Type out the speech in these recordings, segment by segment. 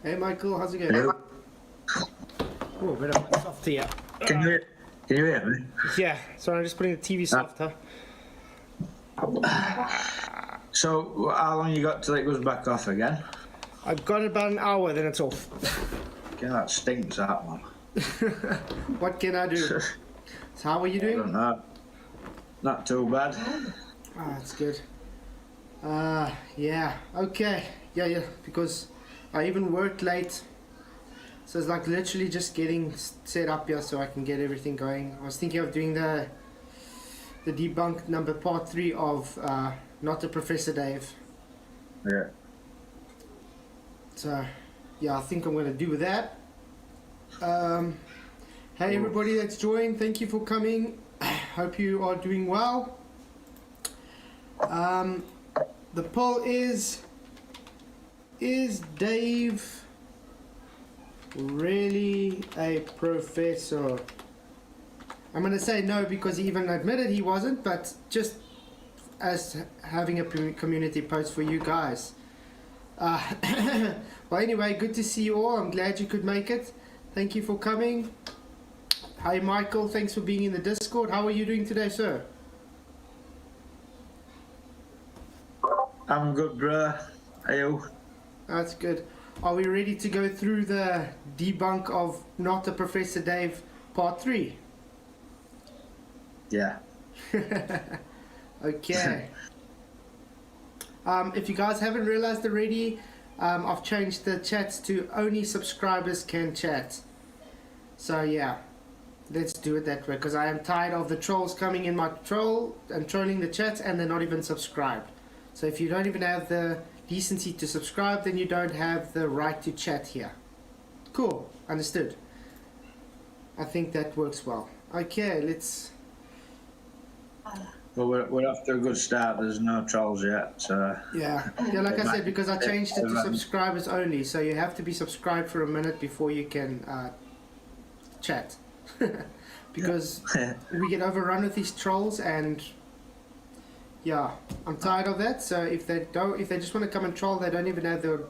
Hey Michael, how's it going? Hello. Oh, a bit of a soft here. Can you hear me? Yeah, sorry, I'm just putting the TV softer. So, how long you got till it goes back off again? I've got about an hour, then it's off. Yeah, that stinks, that one. What can I do? So how are you I don't doing? know. Not too bad. Ah, that's good. Yeah, okay. Yeah, because I even worked late. So it's like literally just getting set up here so I can get everything going. I was thinking of doing the debunk number part 3 of Not a Professor Dave. Yeah. So yeah, I think I'm going to do that. Hey everybody that's joined, thank you for coming. Hope you are doing well. The poll is Dave really a professor? I'm going to say no because he even admitted he wasn't, but just as having a community post for you guys. Well, anyway, good to see you all. I'm glad you could make it. Thank you for coming. Hi Michael, thanks for being in the Discord. How are you doing today, sir? I'm good, bruh. Are you? That's good. Are we ready to go through the debunk of Not a Professor Dave part 3? Yeah. Okay. If you guys haven't realized already, I've changed the chats to only subscribers can chat. So yeah, let's do it that way because I am tired of the trolls coming in my troll and trolling the chat and they're not even subscribed. So if you don't even have the decency to subscribe, then you don't have the right to chat here. Cool, understood. I think that works well. Okay, let's... Well, we're off to a good start. There's no trolls yet, so... Yeah, like I said, because I changed it to subscribers only, so you have to be subscribed for a minute before you can chat. Because we get overrun with these trolls, and yeah, I'm tired of that. So if they just want to come and troll, they don't even have the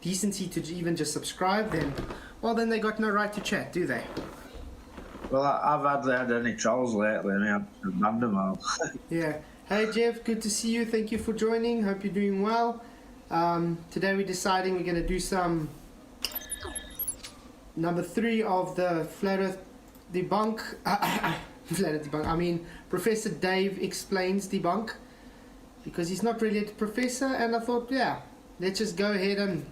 decency to even just subscribe, then they got no right to chat, do they? Well, I've hardly had any trolls lately, and I've banned them all. Yeah. Hey Jeff, good to see you. Thank you for joining. Hope you're doing well. Today we're deciding we're going to do some number 3 of the Flat Earth Debunk. Flat Earth Debunk. I mean, Professor Dave explains debunk, because he's not really a professor, and I thought, yeah, let's just go ahead and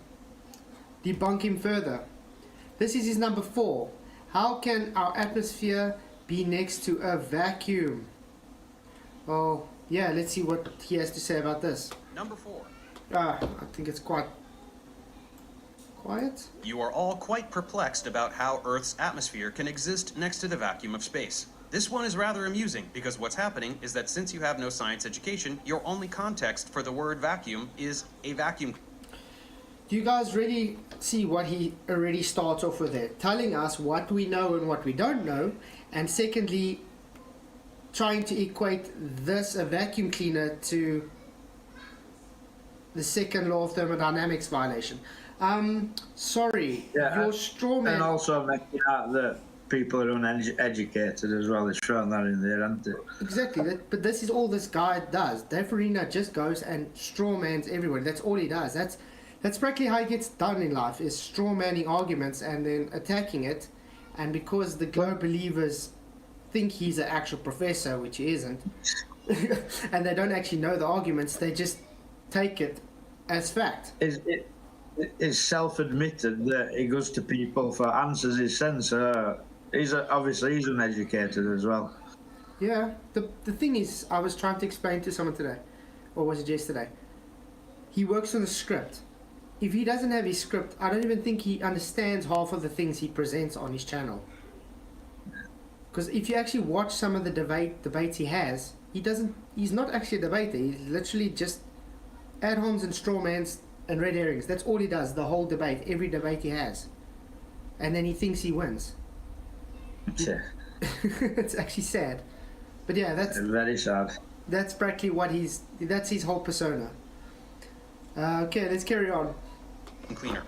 debunk him further. This is his number 4. How can our atmosphere be next to a vacuum? Oh, yeah, let's see what he has to say about this. Number 4. I think it's quite quiet. You are all quite perplexed about how Earth's atmosphere can exist next to the vacuum of space. This one is rather amusing because what's happening is that since you have no science education, your only context for the word vacuum is a vacuum. Do you guys really see what he already starts off with there? Telling us what we know and what we don't know, and secondly, trying to equate this, a vacuum cleaner, to the second law of thermodynamics violation. Sorry, Yeah, your straw man... And also making out that people are uneducated as well. It's shown that in there, hasn't it? Exactly, but this is all this guy does. Dave Farina just goes and strawmans everyone. That's all he does. That's practically how he gets done in life, is strawmanning arguments and then attacking it. And because the Globe believers think he's an actual professor, which he isn't, and they don't actually know the arguments, they just take it as fact. It's self-admitted that he goes to people for answers his sense. Obviously he's uneducated as well. Yeah, the thing is, I was trying to explain to someone today, or was it yesterday? He works on a script. If he doesn't have his script, I don't even think he understands half of the things he presents on his channel. Because if you actually watch some of the debates he has, he's not actually a debater. He's literally just ad homs and strawmans and red herrings. That's all he does, the whole debate, every debate he has. And then he thinks he wins. Yeah. It's actually sad. But yeah, that's very sad. That's practically what that's his whole persona. Okay, let's carry on. cleaner.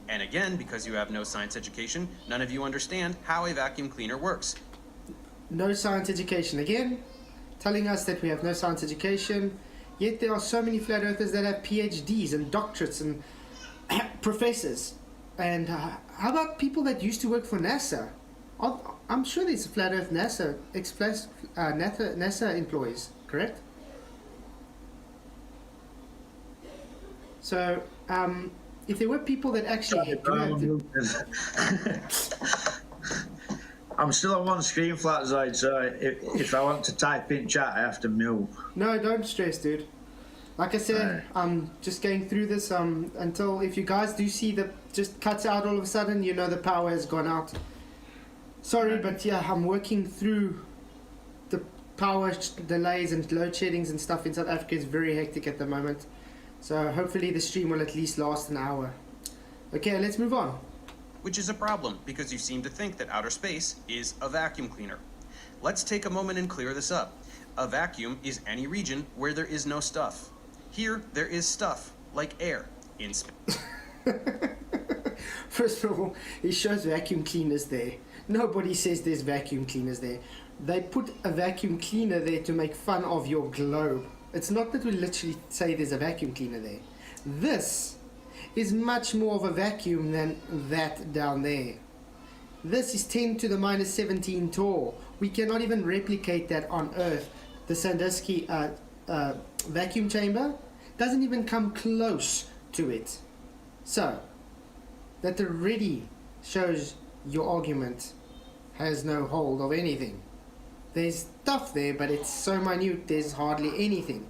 And again, because you have no science education, none of you understand how a vacuum cleaner works. No science education again, telling us that we have no science education, yet there are so many flat earthers that have PhDs and doctorates and professors. And how about people that used to work for NASA? I'm sure there's flat earth NASA employees, correct? So, if there were people that actually I'm still on one screen, Flatzide, so if I want to type in chat, I have to move. No, don't stress, dude. Like I said, I'm just going through this until if you guys do see the just cuts out all of a sudden, you know the power has gone out. Sorry, but yeah, I'm working through the power delays and load sheddings and stuff in South Africa. Is very hectic at the moment. So hopefully the stream will at least last an hour. Okay, let's move on. Which is a problem, because you seem to think that outer space is a vacuum cleaner. Let's take a moment and clear this up. A vacuum is any region where there is no stuff. Here, there is stuff, like air, in space. First of all, it shows vacuum cleaners there. Nobody says there's vacuum cleaners there. They put a vacuum cleaner there to make fun of your globe. It's not that we literally say there's a vacuum cleaner there. This is much more of a vacuum than that down there. This is 10 to the minus 17 tall. We cannot even replicate that on Earth. The Sandusky vacuum chamber doesn't even come close to it. So, that already shows your argument has no hold of anything. There's stuff there, but it's so minute, there's hardly anything.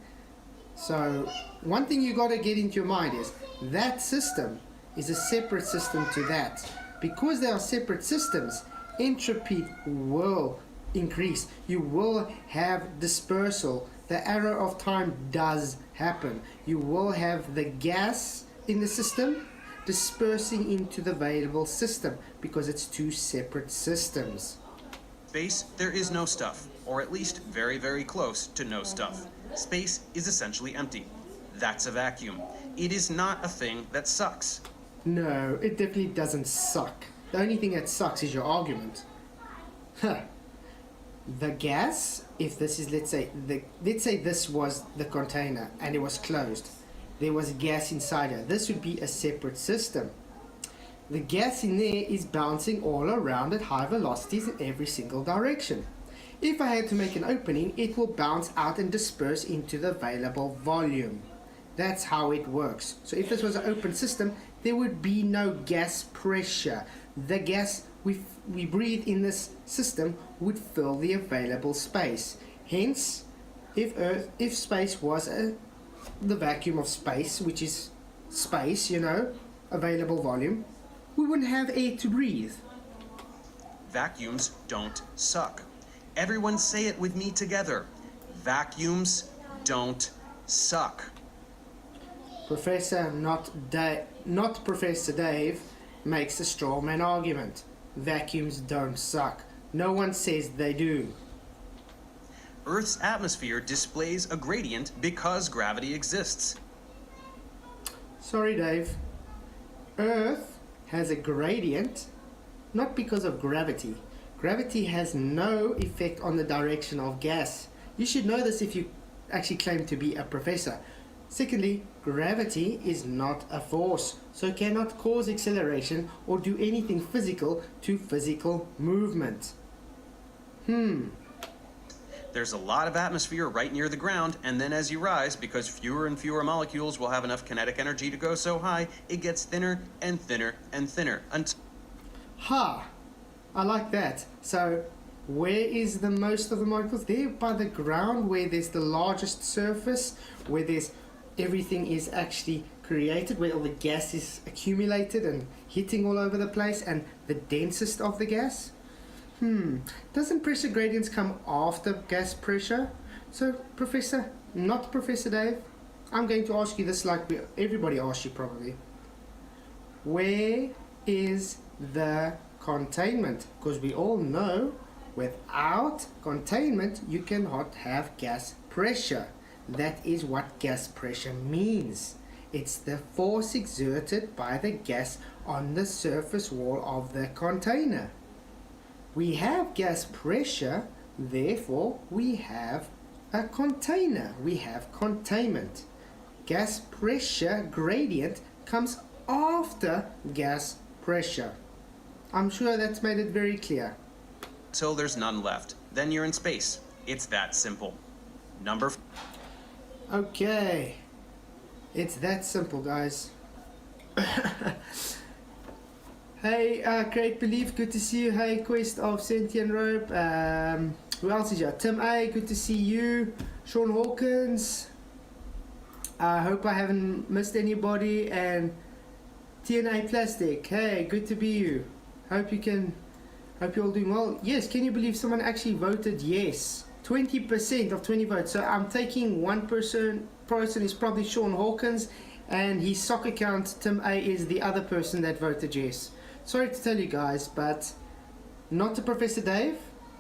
So, one thing you got to get into your mind is that system is a separate system to that. Because they are separate systems, entropy will increase. You will have dispersal. The arrow of time does happen. You will have the gas in the system dispersing into the available system because it's two separate systems. Space, there is no stuff, or at least very, very close to no stuff. Space is essentially empty. That's a vacuum. It is not a thing that sucks. No, it definitely doesn't suck. The only thing that sucks is your argument. Huh. The gas, if this is, let's say this was the container and it was closed. There was gas inside it. This would be a separate system. The gas in there is bouncing all around at high velocities in every single direction. If I had to make an opening, it will bounce out and disperse into the available volume. That's how it works. So if this was an open system, there would be no gas pressure. The gas we breathe in this system would fill the available space. Hence, if space was the vacuum of space, which is space, available volume, we wouldn't have air to breathe. Vacuums don't suck. Everyone say it with me together. Vacuums don't suck. Professor, not Professor Dave, makes a straw man argument. Vacuums don't suck. No one says they do. Earth's atmosphere displays a gradient because gravity exists. Sorry, Dave. Earth has a gradient not because of gravity. Gravity has no effect on the direction of gas. You should know this if you actually claim to be a professor. Secondly, gravity is not a force, so cannot cause acceleration or do anything physical to physical movement. There's a lot of atmosphere right near the ground, and then as you rise, because fewer and fewer molecules will have enough kinetic energy to go so high, it gets thinner and thinner and thinner. Ha! I like that. So, where is the most of the molecules? There by the ground, where there's the largest surface, where there's everything is actually created, where all the gas is accumulated and hitting all over the place, and the densest of the gas. Doesn't pressure gradients come after gas pressure? So, Professor, not Professor Dave, I'm going to ask you this like everybody asks you probably. Where is the containment? Because we all know without containment you cannot have gas pressure. That is what gas pressure means. It's the force exerted by the gas on the surface wall of the container. We have gas pressure, therefore we have a container. We have containment. Gas pressure gradient comes after gas pressure. I'm sure that's made it very clear. Till there's none left. Then you're in space. It's that simple. Number Okay. It's that simple, guys. Hey, Great Belief, good to see you. Hey, Quest of Sentient Rope. Who else is here? Tim A, good to see you. Sean Hawkins. I hope I haven't missed anybody. And TNA Plastic. Hey, good to be you. Hope you're all doing well. Yes, can you believe someone actually voted yes? 20% of 20 votes. So I'm taking one person is probably Sean Hawkins, and his sock account, Tim A, is the other person that voted yes. Sorry to tell you guys, but not a Professor Dave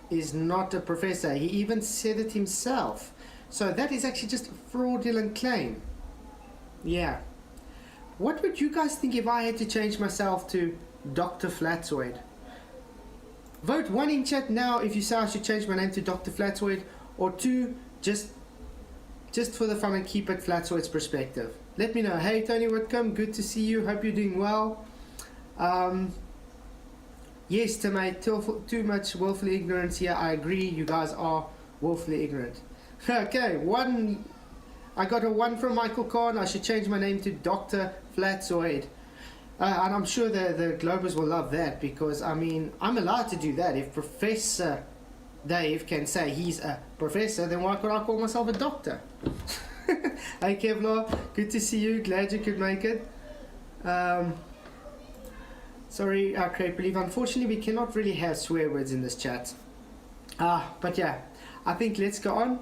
is not a professor. He even said it himself. So that is actually just a fraudulent claim. Yeah. What would you guys think if I had to change myself to Dr. Flatzoid? Vote 1 in chat now if you say I should change my name to Dr. Flatzoid, or 2, just for the fun and keep it Flatzoid's perspective. Let me know. Hey Tony Whitcomb, good to see you. Hope you're doing well. Yes, Timate, too much willfully ignorance here. I agree, you guys are willfully ignorant. Okay, I got a 1 from Michael Kahn. I should change my name to Dr. Flatzoid. And I'm sure the Globers will love that, because, I mean, I'm allowed to do that. If Professor Dave can say he's a professor, then why could I call myself a doctor? Hey Kevlar, good to see you. Glad you could make it. Sorry, Craig Believe. Unfortunately, we cannot really have swear words in this chat. But yeah, I think let's go on.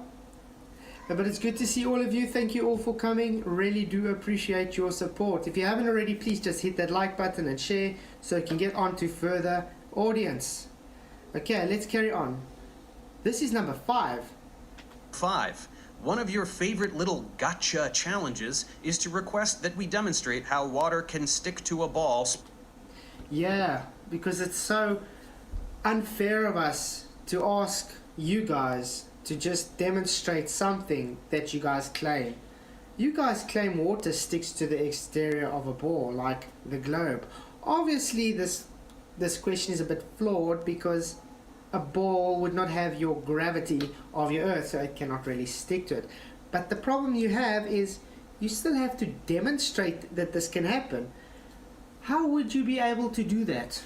But it's good to see all of you. Thank you all for coming. Really do appreciate your support. If you haven't already, please just hit that like button and share so it can get on to further audience. Okay, let's carry on. This is number 5. 5. One of your favorite little gotcha challenges is to request that we demonstrate how water can stick to a ball. Yeah, because it's so unfair of us to ask you guys to just demonstrate something that you guys claim. You guys claim water sticks to the exterior of a ball, like the globe. Obviously, this question is a bit flawed, because a ball would not have your gravity of your Earth, so it cannot really stick to it. But the problem you have is you still have to demonstrate that this can happen. How would you be able to do that?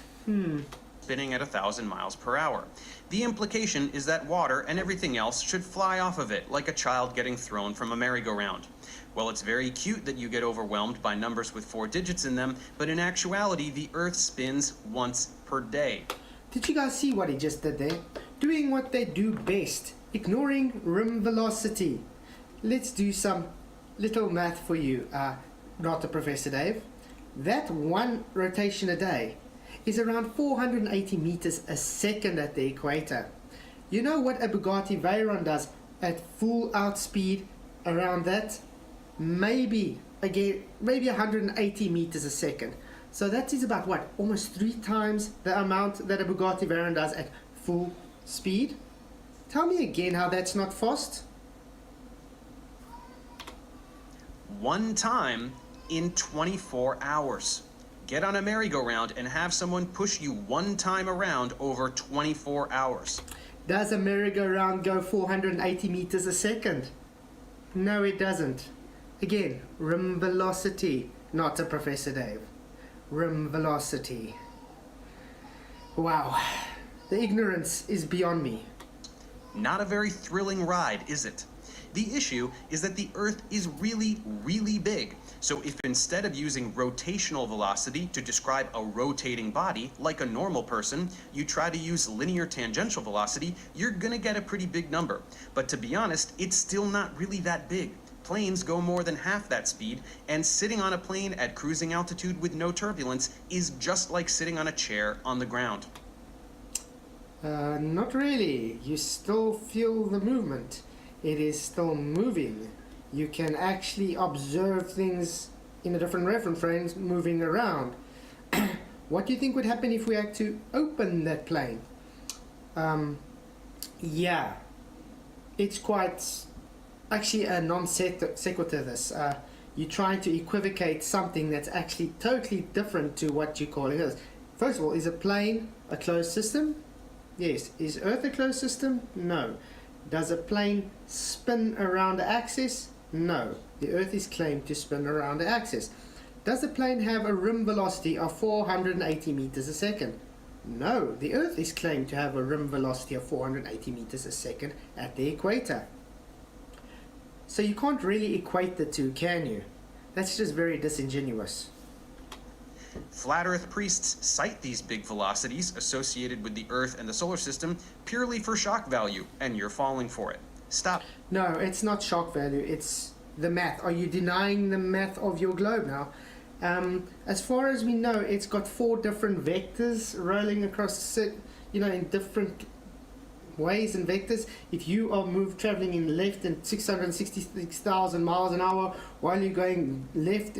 Spinning at 1,000 miles per hour. The implication is that water and everything else should fly off of it, like a child getting thrown from a merry-go-round. Well, it's very cute that you get overwhelmed by numbers with 4 digits in them, but in actuality, the Earth spins once per day. Did you guys see what he just did there? Doing what they do best, ignoring rim velocity. Let's do some little math for you, Dr. Professor Dave. That 1 rotation a day is around 480 meters a second at the equator. You know what a Bugatti Veyron does at full out speed around that? Maybe 180 meters a second. So that is about what? Almost 3 times the amount that a Bugatti Veyron does at full speed? Tell me again how that's not fast. 1 time in 24 hours. Get on a merry-go-round and have someone push you 1 time around over 24 hours. Does a merry-go-round go 480 meters a second? No, it doesn't. Again, rim velocity, not a Professor Dave. Rim velocity. Wow, the ignorance is beyond me. Not a very thrilling ride, is it? The issue is that the Earth is really, really big. So if instead of using rotational velocity to describe a rotating body, like a normal person, you try to use linear tangential velocity, you're gonna get a pretty big number. But to be honest, it's still not really that big. Planes go more than half that speed, and sitting on a plane at cruising altitude with no turbulence is just like sitting on a chair on the ground. Not really. You still feel the movement. It is still moving. You can actually observe things in a different reference frame moving around. What do you think would happen if we had to open that plane? Yeah, it's quite actually a non sequitur this. You're trying to equivocate something that's actually totally different to what you're calling Earth. First of all, is a plane a closed system? Yes. Is Earth a closed system? No. Does a plane spin around the axis? No. The Earth is claimed to spin around the axis. Does the plane have a rim velocity of 480 meters a second? No. The Earth is claimed to have a rim velocity of 480 meters a second at the equator. So you can't really equate the two, can you? That's just very disingenuous. Flat Earth priests cite these big velocities associated with the Earth and the solar system purely for shock value, and you're falling for it. Stop. No, it's not shock value, it's the math. Are you denying the math of your globe now? As far as we know, it's got 4 different vectors rolling across, in different ways and vectors. If you are traveling in left in 666,000 miles an hour while you're going left,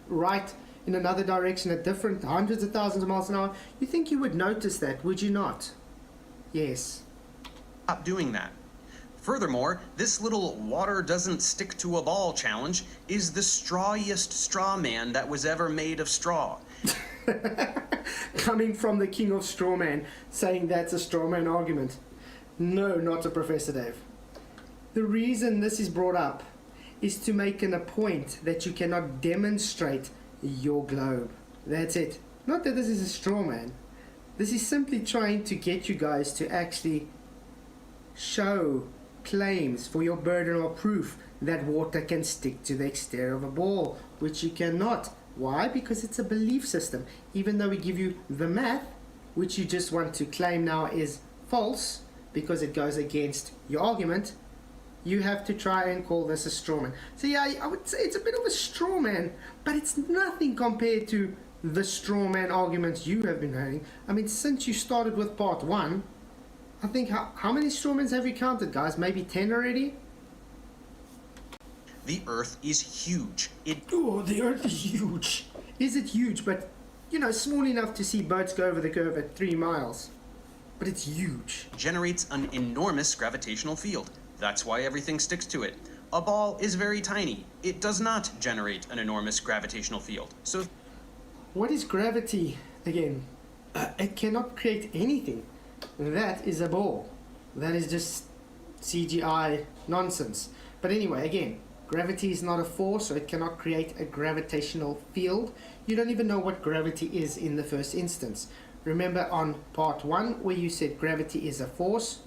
right in another direction at different hundreds of thousands of miles an hour, you think you would notice that, would you not? Yes. Stop doing that. Furthermore, this little water doesn't stick to a ball challenge is the strawiest straw man that was ever made of straw. Coming from the king of straw man, saying that's a straw man argument. No, not a Professor Dave. The reason this is brought up is to make a point that you cannot demonstrate your globe. That's it. Not that this is a straw man. This is simply trying to get you guys to actually show claims for your burden of proof that water can stick to the exterior of a ball, which you cannot. Why? Because it's a belief system. Even though we give you the math, which you just want to claim now is false because it goes against your argument, you have to try and call this a straw man. So yeah, I would say it's a bit of a straw man, but it's nothing compared to the straw man arguments you have been having. I mean, since you started with part 1, I think, how many straw mans have you counted, guys? Maybe 10 already? The Earth is huge. Oh, the Earth is huge. Is it huge? But, small enough to see boats go over the curve at 3 miles. But it's huge. Generates an enormous gravitational field. That's why everything sticks to it. A ball is very tiny. It does not generate an enormous gravitational field. So, what is gravity again? It cannot create anything. That is a ball. That is just CGI nonsense. But anyway, again, gravity is not a force, so it cannot create a gravitational field. You don't even know what gravity is in the first instance. Remember on part 1 where you said gravity is a force,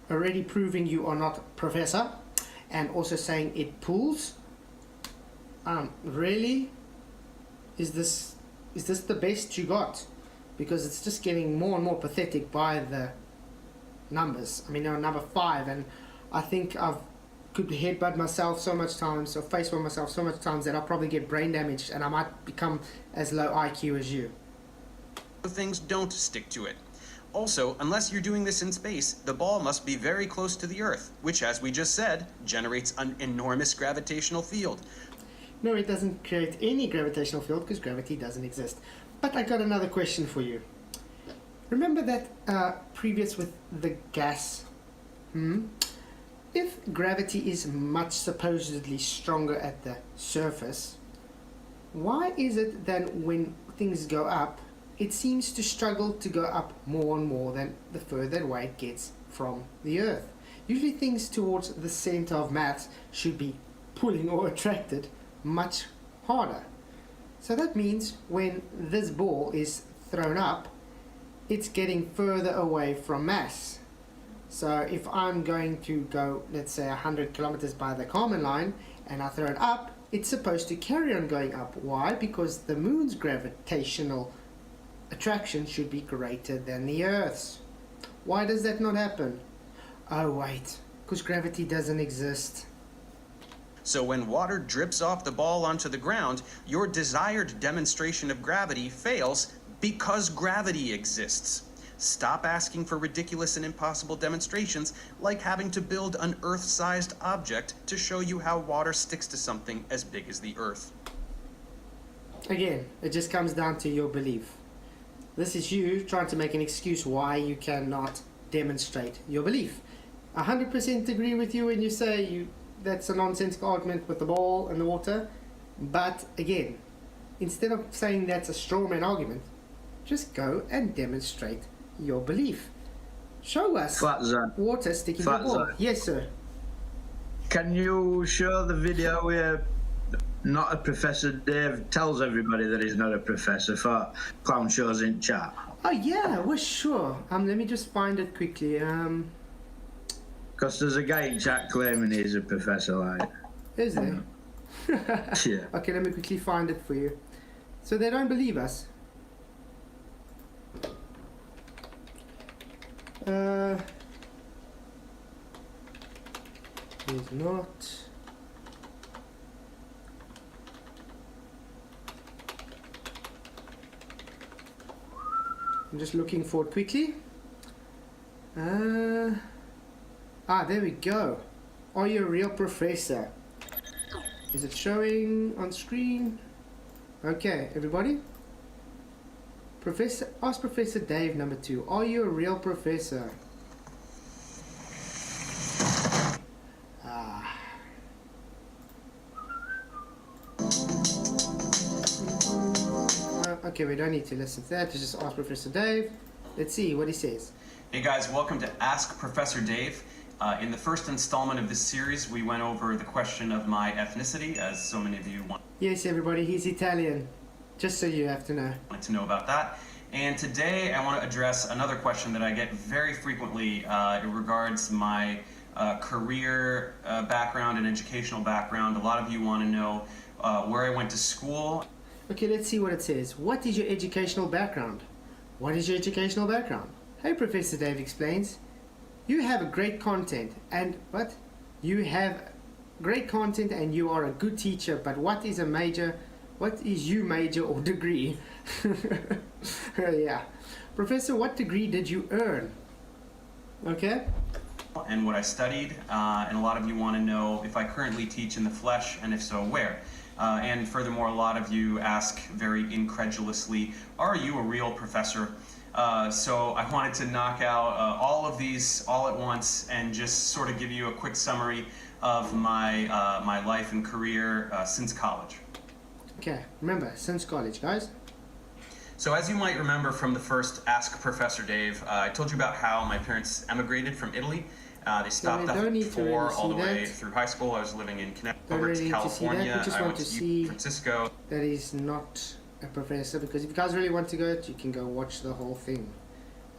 already proving you are not professor, and also saying it pulls. Really? Is this the best you got? Because it's just getting more and more pathetic by the numbers. I mean, now number 5, and I think I've could headbutt myself so much times, or facepalm myself so much times that I'll probably get brain damage and I might become as low IQ as you. things don't stick to it. Also, unless you're doing this in space, the ball must be very close to the Earth, which, as we just said, generates an enormous gravitational field. No, it doesn't create any gravitational field because gravity doesn't exist. But I got another question for you. Remember that previous with the gas? If gravity is much supposedly stronger at the surface, why is it that when things go up, it seems to struggle to go up more and more than the further away it gets from the Earth? Usually things towards the center of mass should be pulling or attracted much harder. So that means when this ball is thrown up, it's getting further away from mass. So if I'm going to go, let's say 100 kilometers by the Kármán line, and I throw it up, it's supposed to carry on going up. Why? Because the moon's gravitational attraction should be greater than the Earth's. Why does that not happen? Oh wait, because gravity doesn't exist. So when water drips off the ball onto the ground, your desired demonstration of gravity fails because gravity exists. Stop asking for ridiculous and impossible demonstrations like having to build an Earth-sized object to show you how water sticks to something as big as the Earth. Again, it just comes down to your belief. This is you trying to make an excuse why you cannot demonstrate your belief. 100% agree with you when you say that's a nonsensical argument with the ball and the water. But again, instead of saying that's a straw man argument, just go and demonstrate your belief. Show us water sticking to the ball. Yes, sir. Can you show the video where not a Professor Dave tells everybody that he's not a professor for clown shows in chat? Oh yeah, well sure. Let me just find it quickly. Because there's a guy in chat claiming he's a professor, like. Is there? Yeah. Okay, let me quickly find it for you. So they don't believe us. He's not. I'm just looking for it quickly. There we go. Are you a real professor? Is it showing on screen? Okay, everybody. Ask Professor Dave number 2. Are you a real professor? Okay, we don't need to listen to that. Just ask Professor Dave. Let's see what he says. Hey guys, welcome to Ask Professor Dave. In the first installment of this series, we went over the question of my ethnicity, as so many of you want. Yes, everybody, he's Italian. Just so you have to know. Wanted to know about that. And today I want to address another question that I get very frequently. It regards my career background and educational background. A lot of you want to know where I went to school. Okay, let's see what it says. What is your educational background? What is your educational background? Hey, Professor Dave explains. You have a great content and what? You have great content and you are a good teacher, but what is your major or degree? Yeah. Professor, what degree did you earn? Okay. And what I studied, and a lot of you want to know if I currently teach in the flesh, and if so, where. And furthermore, a lot of you ask very incredulously, are you a real professor? So I wanted to knock out all of these all at once and just sort of give you a quick summary of my life and career since college. Okay, remember, since college, guys. So as you might remember from the first Ask Professor Dave, I told you about how my parents emigrated from Italy. They stopped up before all the way through high school. I was living in Connecticut, California. I went to San Francisco. That is not a professor, because if you guys really want to go, you can go watch the whole thing.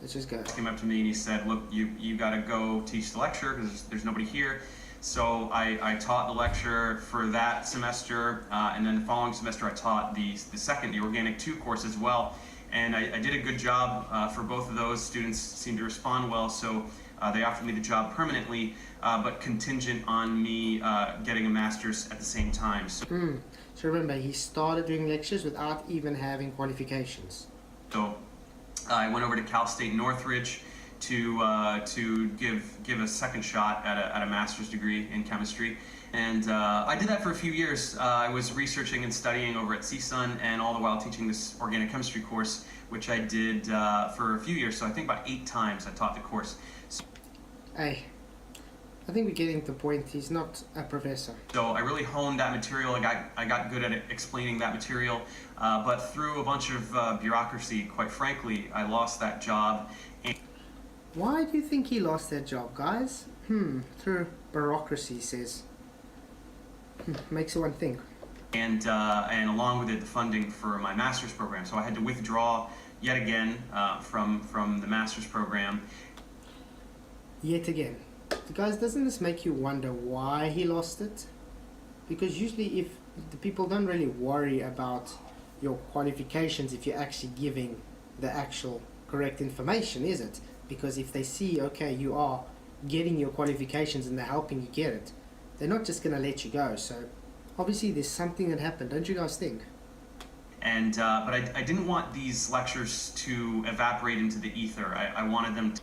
Let's just go. He came up to me and he said, look, you got to go teach the lecture because there's nobody here. So I taught the lecture for that semester, and then the following semester I taught the Organic 2 course as well. And I did a good job for both of those. Students seemed to respond well, so they offered me the job permanently, but contingent on me getting a master's at the same time. So remember, he started doing lectures without even having qualifications. So I went over to Cal State Northridge to give a second shot at a master's degree in chemistry, and I did that for a few years. I was researching and studying over at CSUN, and all the while teaching this organic chemistry course, which I did for a few years. So I think about 8 times I taught the course. Hey, I think we're getting to the point. He's not a professor. So I really honed that material. I got good at explaining that material, but through a bunch of bureaucracy, quite frankly, I lost that job. Why do you think he lost that job, guys? Through bureaucracy, he says. Makes one think. And along with it, the funding for my master's program. So I had to withdraw yet again from the master's program. Yet again. Guys, doesn't this make you wonder why he lost it? Because usually if the people don't really worry about your qualifications if you're actually giving the actual correct information, is it? Because if they see, okay, you are getting your qualifications and they're helping you get it, they're not just going to let you go. So obviously there's something that happened, don't you guys think? And but I didn't want these lectures to evaporate into the ether. I wanted them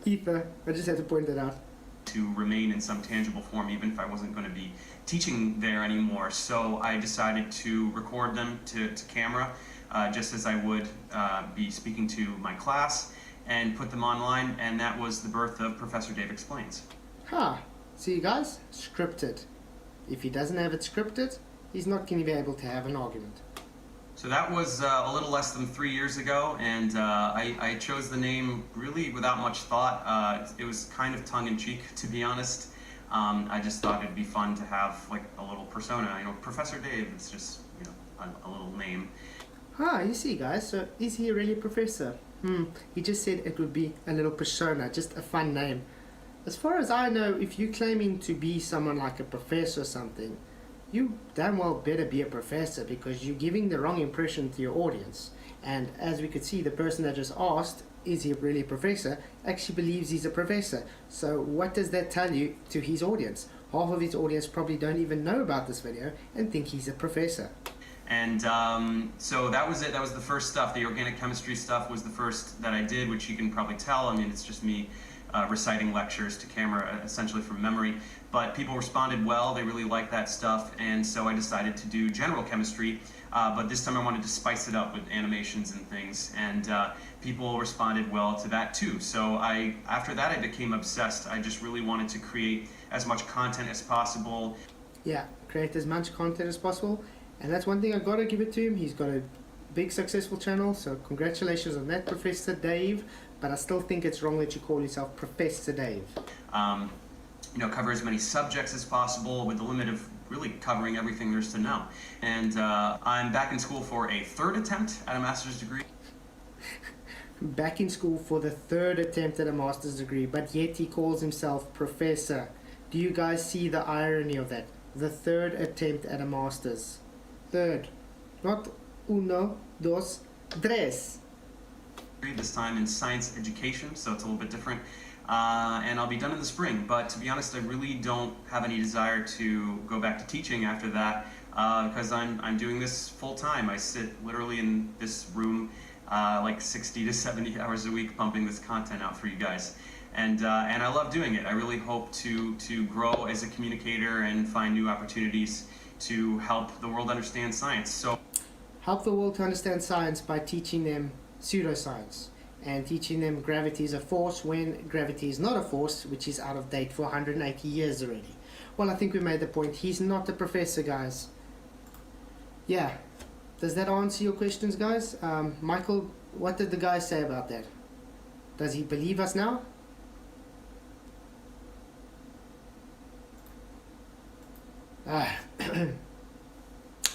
Ether, I just had to point that out. to remain in some tangible form, even if I wasn't going to be teaching there anymore. So I decided to record them to camera, just as I would be speaking to my class, and put them online, and that was the birth of Professor Dave Explains. See you guys? Scripted. If he doesn't have it scripted, he's not going to be able to have an argument. So that was a little less than 3 years ago, and I chose the name really without much thought. It was kind of tongue-in-cheek, to be honest. I just thought it'd be fun to have like a little persona, Professor Dave. It's just a little name. You see, guys. So is he really a professor? He just said it would be a little persona, just a fun name. As far as I know, if you're claiming to be someone like a professor or something, you damn well better be a professor, because you're giving the wrong impression to your audience. And as we could see, the person that just asked, is he really a professor, actually believes he's a professor. So what does that tell you to his audience? Half of his audience probably don't even know about this video and think he's a professor. And so that was it. That was the first stuff. The organic chemistry stuff was the first that I did, which you can probably tell. I mean, it's just me reciting lectures to camera, essentially from memory. But people responded well. They really liked that stuff. And so I decided to do general chemistry. But this time I wanted to spice it up with animations and things. And people responded well to that too. So after that, I became obsessed. I just really wanted to create as much content as possible. Yeah, create as much content as possible. And that's one thing I gotta give it to him. He's got a big successful channel, so congratulations on that, Professor Dave. But I still think it's wrong that you call yourself Professor Dave. Cover as many subjects as possible with the limit of really covering everything there's to know. And I'm back in school for a third attempt at a master's degree. Back in school for the third attempt at a master's degree, but yet he calls himself Professor. Do you guys see the irony of that? The third attempt at a master's. Third. Not uno, dos, tres. This time in science education, so it's a little bit different. And I'll be done in the spring, but to be honest, I really don't have any desire to go back to teaching after that, because I'm doing this full time. I sit literally in this room like 60 to 70 hours a week pumping this content out for you guys. And I love doing it. I really hope to grow as a communicator and find new opportunities to help the world understand science. So help the world to understand science by teaching them pseudoscience and teaching them gravity is a force when gravity is not a force, which is out of date for 180 years already. Well, I think we made the point. He's not a professor, guys. Yeah. Does that answer your questions, guys? Michael, what did the guy say about that? Does he believe us now?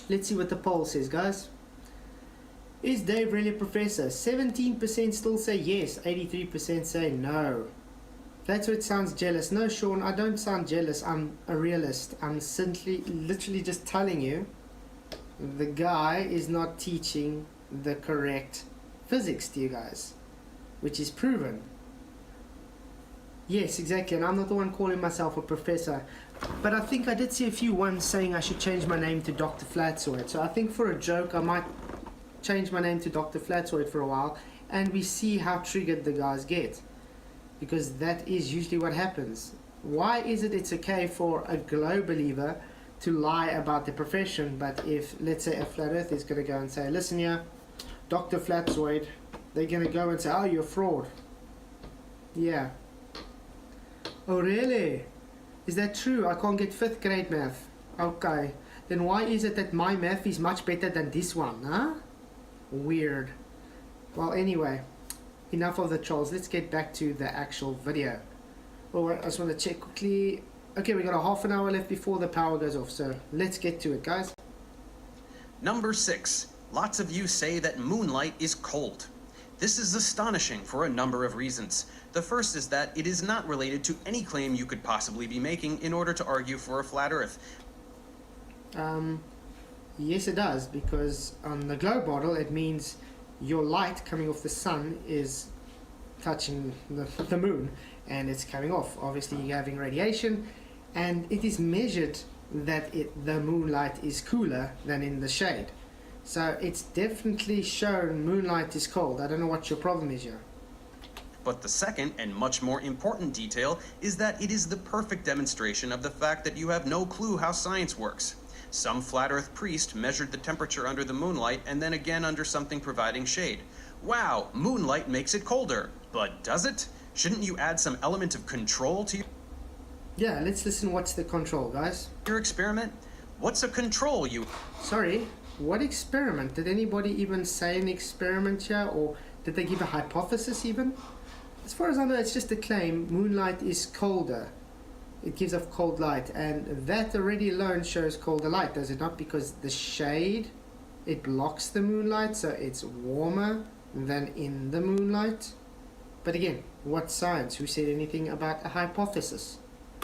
Let's see what the poll says, guys. Is Dave really a professor? 17% still say yes, 83% say no. That's what sounds jealous. No, Sean, I don't sound jealous. I'm a realist. I'm simply, literally just telling you the guy is not teaching the correct physics to you guys, which is proven. Yes, exactly, and I'm not the one calling myself a professor. But I think I did see a few ones saying I should change my name to Dr. Flatsoid. So I think for a joke, I might change my name to Dr. Flatsoid for a while, and we see how triggered the guys get. Because that is usually what happens. Why is it's okay for a glow believer to lie about their profession, but if, let's say, a flat earth is going to go and say, listen here, Dr. Flatsoid, they're going to go and say, oh, you're a fraud. Yeah. Oh, really? Is that true? I can't get 5th grade math. Okay. Then why is it that my math is much better than this one, huh? Weird. Well, anyway, enough of the trolls. Let's get back to the actual video. Oh, I just want to check quickly. Okay, we got a half an hour left before the power goes off, so let's get to it, guys. Number 6. Lots of you say that moonlight is cold. This is astonishing for a number of reasons. The first is that it is not related to any claim you could possibly be making in order to argue for a flat earth. Yes, it does, because on the glow bottle, it means your light coming off the sun is touching the moon, and it's coming off. Obviously, you're having radiation, and it is measured that the moonlight is cooler than in the shade. So it's definitely shown moonlight is cold. I don't know what your problem is here. But the second and much more important detail is that it is the perfect demonstration of the fact that you have no clue how science works. Some flat earth priest measured the temperature under the moonlight and then again under something providing shade. Wow, moonlight makes it colder. But does it? Shouldn't you add some element of control to Yeah, let's listen. What's the control, guys? your experiment? What's a control, you... Sorry, what experiment? Did anybody even say an experiment here, or did they give a hypothesis even? As far as I know, it's just a claim. Moonlight is colder. It gives off cold light, and that already alone shows colder light, does it not? Because the shade, it blocks the moonlight, so it's warmer than in the moonlight. But again, what science? Who said anything about a hypothesis?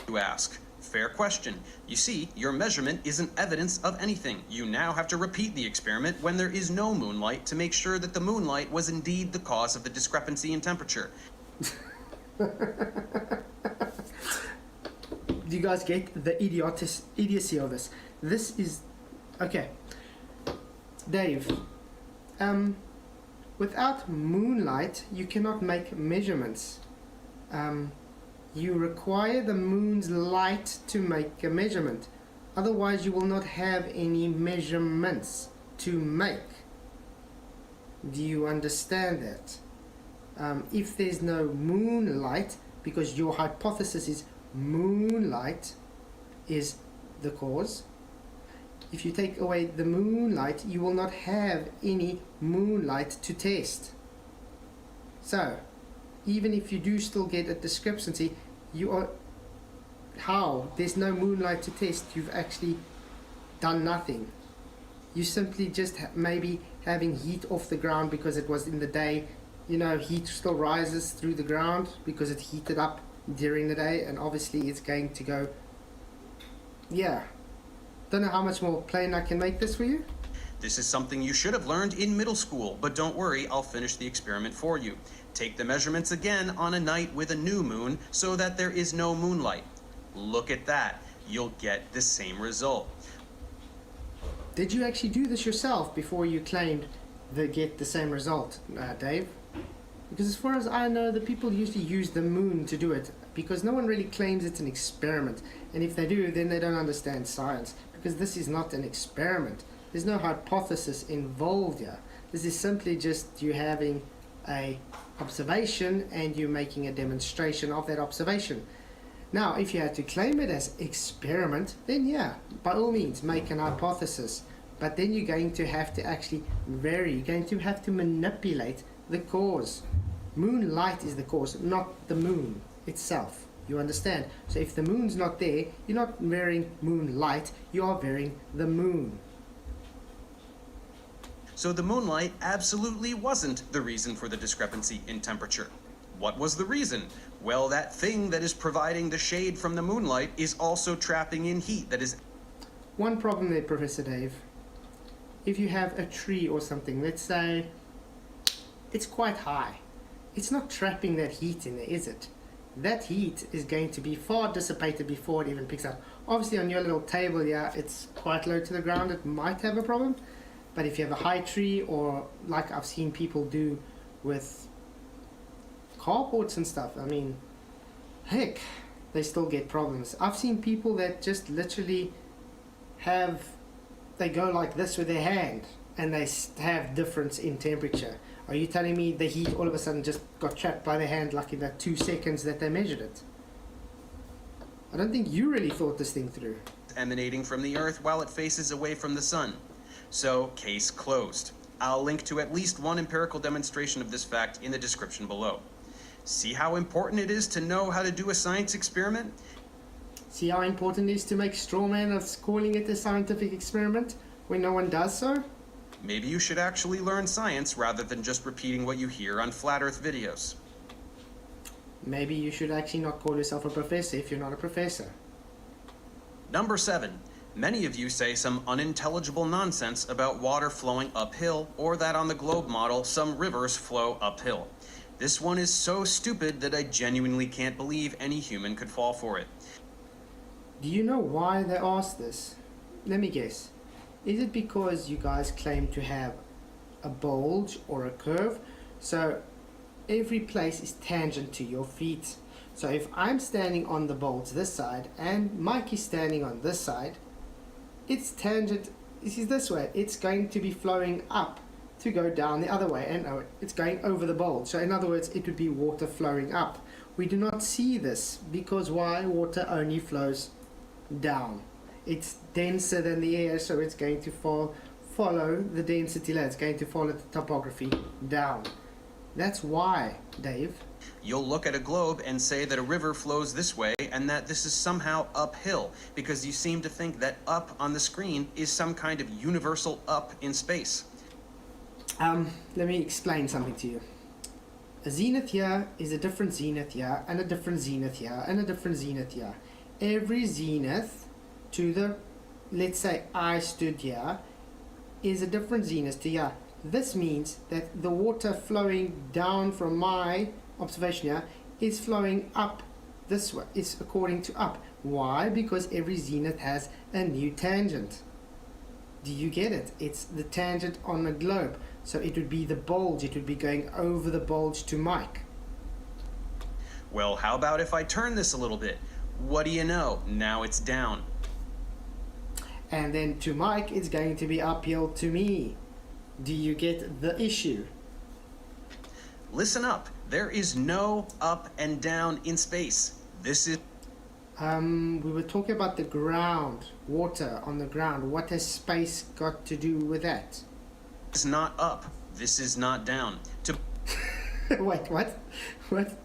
You ask. Fair question. You see, your measurement isn't evidence of anything. You now have to repeat the experiment when there is no moonlight to make sure that the moonlight was indeed the cause of the discrepancy in temperature. Do you guys get the idiocy of this? This is... Okay. Dave, without moonlight, you cannot make measurements. You require the moon's light to make a measurement. Otherwise, you will not have any measurements to make. Do you understand that? If there's no moonlight, because your hypothesis is moonlight is the cause, if you take away the moonlight, you will not have any moonlight to test. So, even if you do still get a discrepancy, you are... How? There's no moonlight to test. You've actually done nothing. You simply just maybe having heat off the ground because it was in the day. You know, heat still rises through the ground because it heated up during the day, and obviously it's going to go... Yeah. Don't know how much more plain I can make this for you. This is something you should have learned in middle school, but don't worry, I'll finish the experiment for you. Take the measurements again on a night with a new moon so that there is no moonlight. Look at that. You'll get the same result. Did you actually do this yourself before you claimed to get the same result, Dave? Because as far as I know, the people usually use the moon to do it, because no one really claims it's an experiment. And if they do, then they don't understand science, because this is not an experiment. There's no hypothesis involved here. This is simply just you having a observation and you making a demonstration of that observation. Now, if you had to claim it as experiment, then yeah, by all means, make an hypothesis. But then you're going to have to actually vary. You're going to have to manipulate the cause. Moonlight is the cause, not the moon itself. You understand? So if the moon's not there, you're not varying moonlight, you are varying the moon. So the moonlight absolutely wasn't the reason for the discrepancy in temperature. What was the reason? Well, that thing that is providing the shade from the moonlight is also trapping in heat that is... One problem there, Professor Dave. If you have a tree or something, let's say it's quite high, it's not trapping that heat in there, is it? That heat is going to be far dissipated before it even picks up. Obviously on your little table, yeah, it's quite low to the ground, it might have a problem. But if you have a high tree, or like I've seen people do with carports and stuff, I mean, heck, they still get problems. I've seen people that just literally they go like this with their hand and they have difference in temperature. Are you telling me the heat all of a sudden just got trapped by their hand like in that 2 seconds that they measured it? I don't think you really thought this thing through. Emanating from the Earth while it faces away from the sun. So, case closed. I'll link to at least one empirical demonstration of this fact in the description below. See how important it is to know how to do a science experiment? See how important it is to make straw man of calling it a scientific experiment when no one does so? Maybe you should actually learn science rather than just repeating what you hear on flat earth videos. Maybe you should actually not call yourself a professor if you're not a professor. Number 7. Many of you say some unintelligible nonsense about water flowing uphill, or that on the globe model some rivers flow uphill. This one is so stupid that I genuinely can't believe any human could fall for it. Do you know why they asked this? Let me guess. Is it because you guys claim to have a bulge or a curve? So every place is tangent to your feet. So if I'm standing on the bulge this side and Mike is standing on this side, its tangent is this way. It's going to be flowing up to go down the other way, and it's going over the bulge. So in other words, it would be water flowing up. We do not see this because why? Water only flows down. It's denser than the air, so it's going to follow the density ladder. It's going to follow the topography down. That's why, Dave. You'll look at a globe and say that a river flows this way and that this is somehow uphill because you seem to think that up on the screen is some kind of universal up in space. Let me explain something to you. A zenith here is a different zenith here, and a different zenith here, and a different zenith here. Every zenith to the, let's say I stood here, is a different zenith to here. This means that the water flowing down from my observation here is flowing up this way. It's according to up. Why? Because every zenith has a new tangent. Do you get it? It's the tangent on a globe. So it would be the bulge. It would be going over the bulge to Mike. Well, how about if I turn this a little bit? What do you know? Now it's down. And then to Mike, it's going to be uphill to me. Do you get the issue? Listen up. There is no up and down in space. This is... We were talking about the ground, water on the ground. What has space got to do with that? It's not up. This is not down. To Wait, what? What?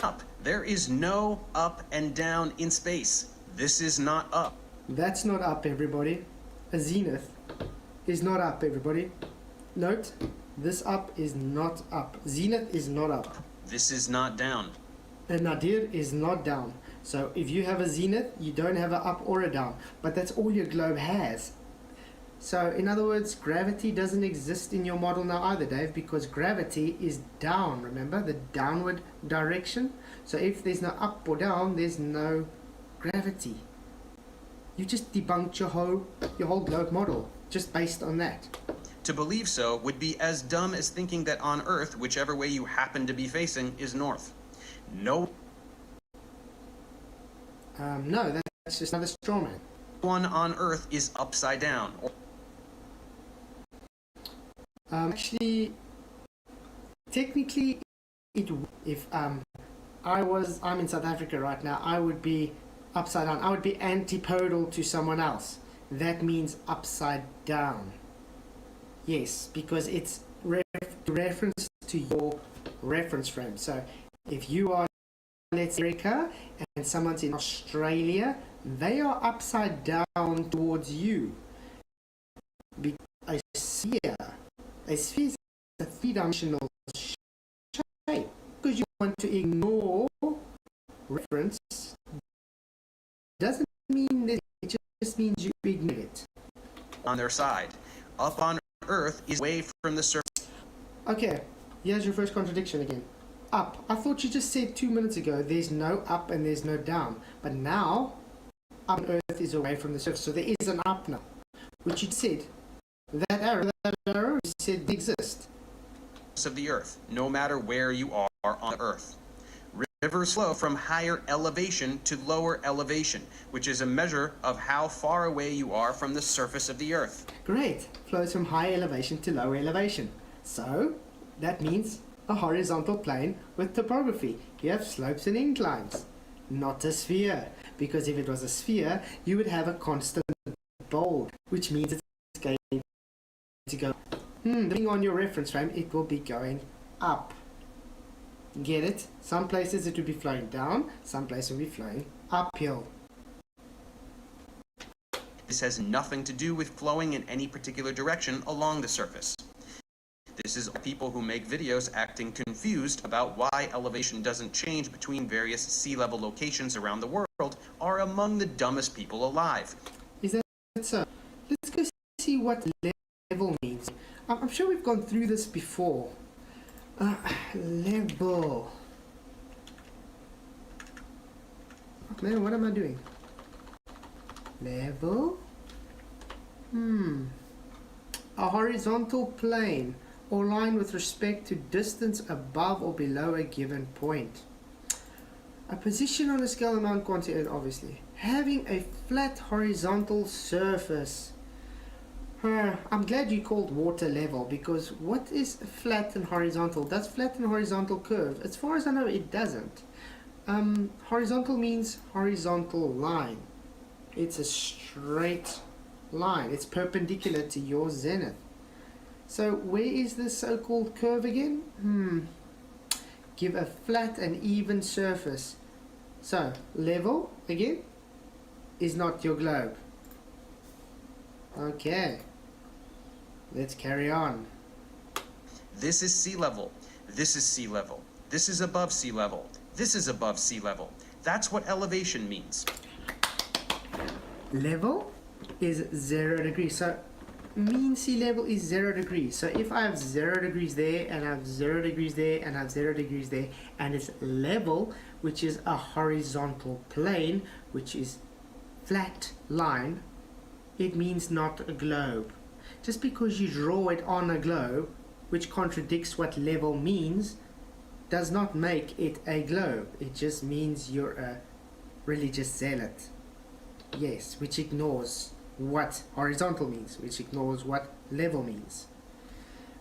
up. There is no up and down in space. This is not up. That's not up, everybody. A zenith is not up, everybody. Note, this up is not up. Zenith is not up. This is not down. A nadir is not down. So if you have a zenith, you don't have a up or a down. But that's all your globe has. So in other words, gravity doesn't exist in your model now either, Dave, because gravity is down, remember? The downward direction. So if there's no up or down, there's no gravity. You just debunked your whole globe model just based on that. To believe so would be as dumb as thinking that on Earth, whichever way you happen to be facing is north. No No, that's just another straw man. one on Earth is upside down. Actually, technically, if I'm in South Africa right now, I would be upside down. I would be antipodal to someone else. That means upside down. Yes, because it's reference to your reference frame. So if you are, let's say, America and someone's in Australia, they are upside down towards you. A sphere is a three-dimensional shape. Because you want to ignore reference doesn't mean that, it just means you ignore it. On their side. Up on Earth is away from the surface. Okay, here's your first contradiction again. Up. I thought you just said 2 minutes ago there's no up and there's no down. But now, up on Earth is away from the surface. So there is an up now. Which you said. That arrow you said exist. Of the Earth, no matter where you are on Earth. Rivers flow from higher elevation to lower elevation, which is a measure of how far away you are from the surface of the Earth. Great. Flows from high elevation to low elevation. So, that means a horizontal plane with topography. You have slopes and inclines. Not a sphere. Because if it was a sphere, you would have a constant bulge, which means it's going to go, depending on your reference frame, it will be going up. Get it? Some places it will be flowing down, some places will be flowing uphill. This has nothing to do with flowing in any particular direction along the surface. This is people who make videos acting confused about why elevation doesn't change between various sea level locations around the world are among the dumbest people alive. Is that so? Let's go see what level means. I'm sure we've gone through this before. Level. Man, what am I doing? Level? A horizontal plane or line with respect to distance above or below a given point. A position on a scale amount quantity, and obviously having a flat horizontal surface. I'm glad you called water level, because what is flat and horizontal? Does flat and horizontal curve? As far as I know, it doesn't. Horizontal means horizontal line. It's a straight line. It's perpendicular to your zenith. So where is this so-called curve again? Give a flat and even surface. So level, again, is not your globe. Okay. Let's carry on. This is sea level. This is sea level. This is above sea level. This is above sea level. That's what elevation means. Level is 0 degrees. So mean sea level is 0 degrees. So if I have 0 degrees there, and I have 0 degrees there, and I have 0 degrees there, and it's level, which is a horizontal plane, which is flat line, it means not a globe. Just because you draw it on a globe, which contradicts what level means, does not make it a globe. It just means you're a religious zealot. Yes, which ignores what horizontal means, which ignores what level means.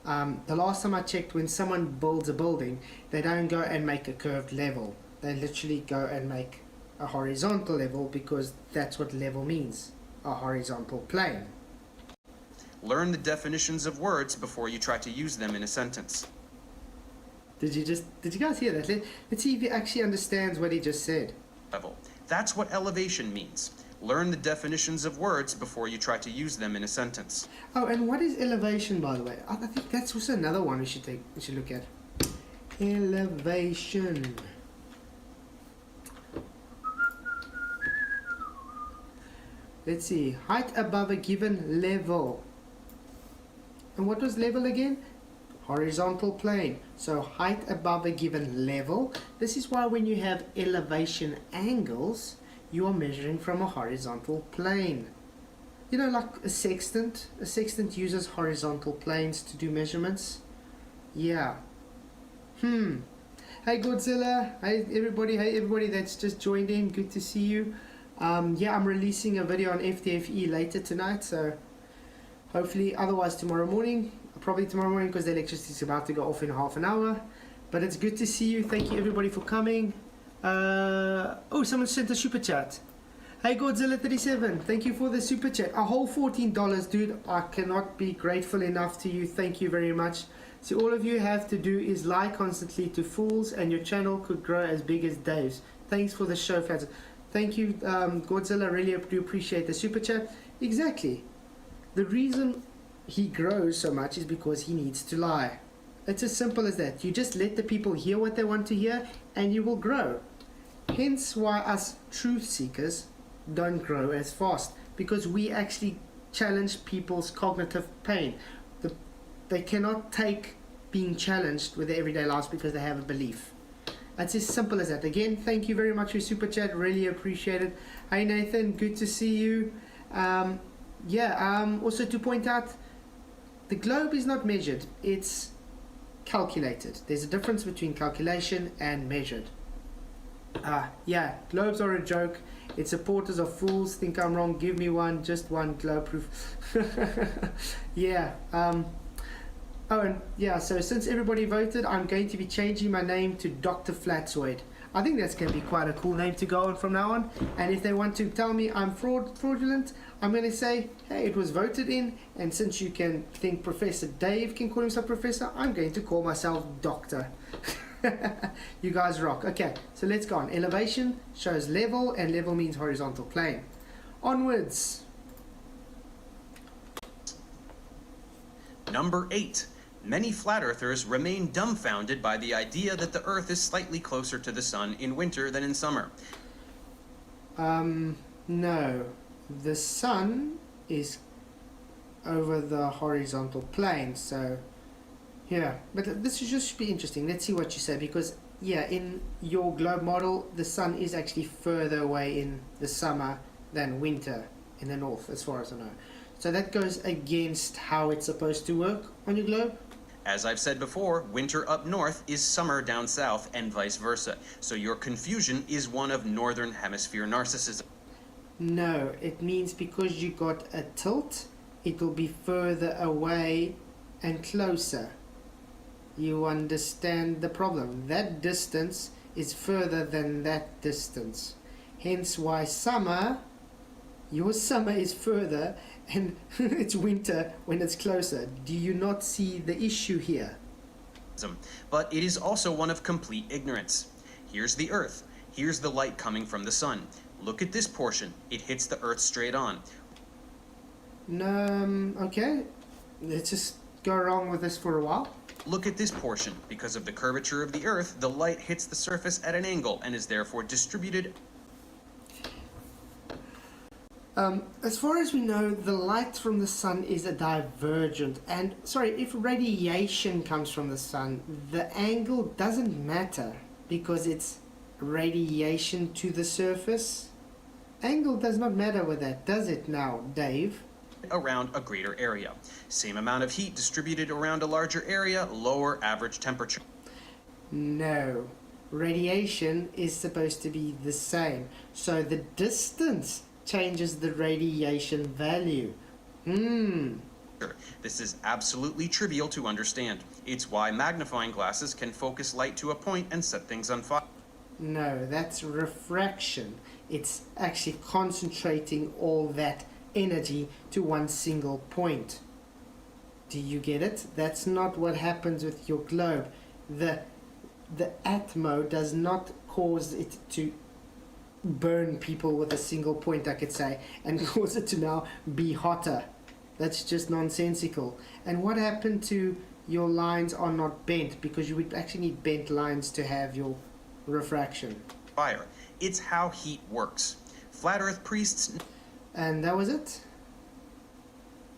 The last time I checked, when someone builds a building, they don't go and make a curved level. They literally go and make a horizontal level, because that's what level means, a horizontal plane. Learn the definitions of words before you try to use them in a sentence. Did you guys hear that? Let's see if he actually understands what he just said. Level. That's what elevation means. Learn the definitions of words before you try to use them in a sentence. Oh, and what is elevation, by the way? I think that's also another one we should look at. Elevation. Let's see. Height above a given level. And what was level again? Horizontal plane. So height above a given level. This is why when you have elevation angles, you are measuring from a horizontal plane. You know, like a sextant. A sextant uses horizontal planes to do measurements. Yeah. Hey Godzilla. Hey everybody that's just joined in. Good to see you. Yeah, I'm releasing a video on FTFE later tonight, so hopefully, otherwise tomorrow morning. Probably tomorrow morning, because the electricity is about to go off in half an hour. But it's good to see you. Thank you everybody for coming. Oh, someone sent a super chat. Hey Godzilla37, thank you for the super chat. A whole $14, dude. I cannot be grateful enough to you. Thank you very much. So all of you have to do is like constantly to Fools, and your channel could grow as big as Dave's. Thanks for the show, fans. Thank you, Godzilla. Really do appreciate the super chat. Exactly. The reason he grows so much is because he needs to lie. It's as simple as that. You just let the people hear what they want to hear, and you will grow. Hence why us truth seekers don't grow as fast, because we actually challenge people's cognitive pain. They cannot take being challenged with their everyday lives because they have a belief. It's as simple as that. Again, thank you very much for your super chat. Really appreciate it. Hey Nathan, good to see you. Also to point out, the globe is not measured, it's calculated. There's a difference between calculation and measured. Yeah, globes are a joke. Its supporters are fools. Think I'm wrong, give me one, just one globe proof. Yeah. So since everybody voted, I'm going to be changing my name to Dr. Flatzoid. I think that's going to be quite a cool name to go on from now on. And if they want to tell me I'm fraudulent, I'm going to say, hey, it was voted in, and since you can think Professor Dave can call himself Professor, I'm going to call myself Doctor. You guys rock. Okay, so let's go on. Elevation shows level, and level means horizontal plane. Onwards. Number 8. Many flat earthers remain dumbfounded by the idea that the Earth is slightly closer to the Sun in winter than in summer. No. The Sun is over the horizontal plane, so yeah. But this should just be interesting. Let's see what you say, because yeah, in your globe model, the Sun is actually further away in the summer than winter in the north, as far as I know. So that goes against how it's supposed to work on your globe. As I've said before, winter up north is summer down south and vice versa. So your confusion is one of northern hemisphere narcissism. No, it means because you got a tilt, it will be further away and closer. You understand the problem. That distance is further than that distance. Hence why your summer is further and it's winter when it's closer. Do you not see the issue here? But it is also one of complete ignorance. Here's the Earth. Here's the light coming from the sun. Look at this portion. It hits the Earth straight on. Okay. Let's just go along with this for a while. Look at this portion. Because of the curvature of the Earth, the light hits the surface at an angle and is therefore distributed. As far as we know, the light from the sun is a divergent. And, if radiation comes from the sun, the angle doesn't matter because it's radiation to the surface. Angle does not matter with that, does it now, Dave? Around a greater area. Same amount of heat distributed around a larger area, lower average temperature. No. Radiation is supposed to be the same. So the distance changes the radiation value. This is absolutely trivial to understand. It's why magnifying glasses can focus light to a point and set things on fire. No, that's refraction. It's actually concentrating all that energy to one single point. Do you get it? That's not what happens with your globe. The atmo does not cause it to burn people with a single point, I could say, and cause it to now be hotter. That's just nonsensical. And what happened to your lines are not bent, because you would actually need bent lines to have your refraction. Fire. It's how heat works. Flat Earth priests And that was it?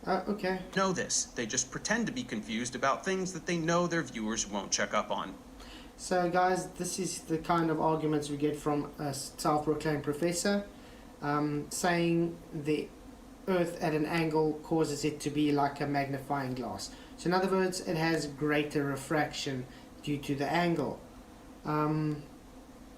Okay. know this. They just pretend to be confused about things that they know their viewers won't check up on. So guys, this is the kind of arguments we get from a self-proclaimed professor, saying the Earth at an angle causes it to be like a magnifying glass. So in other words, it has greater refraction due to the angle.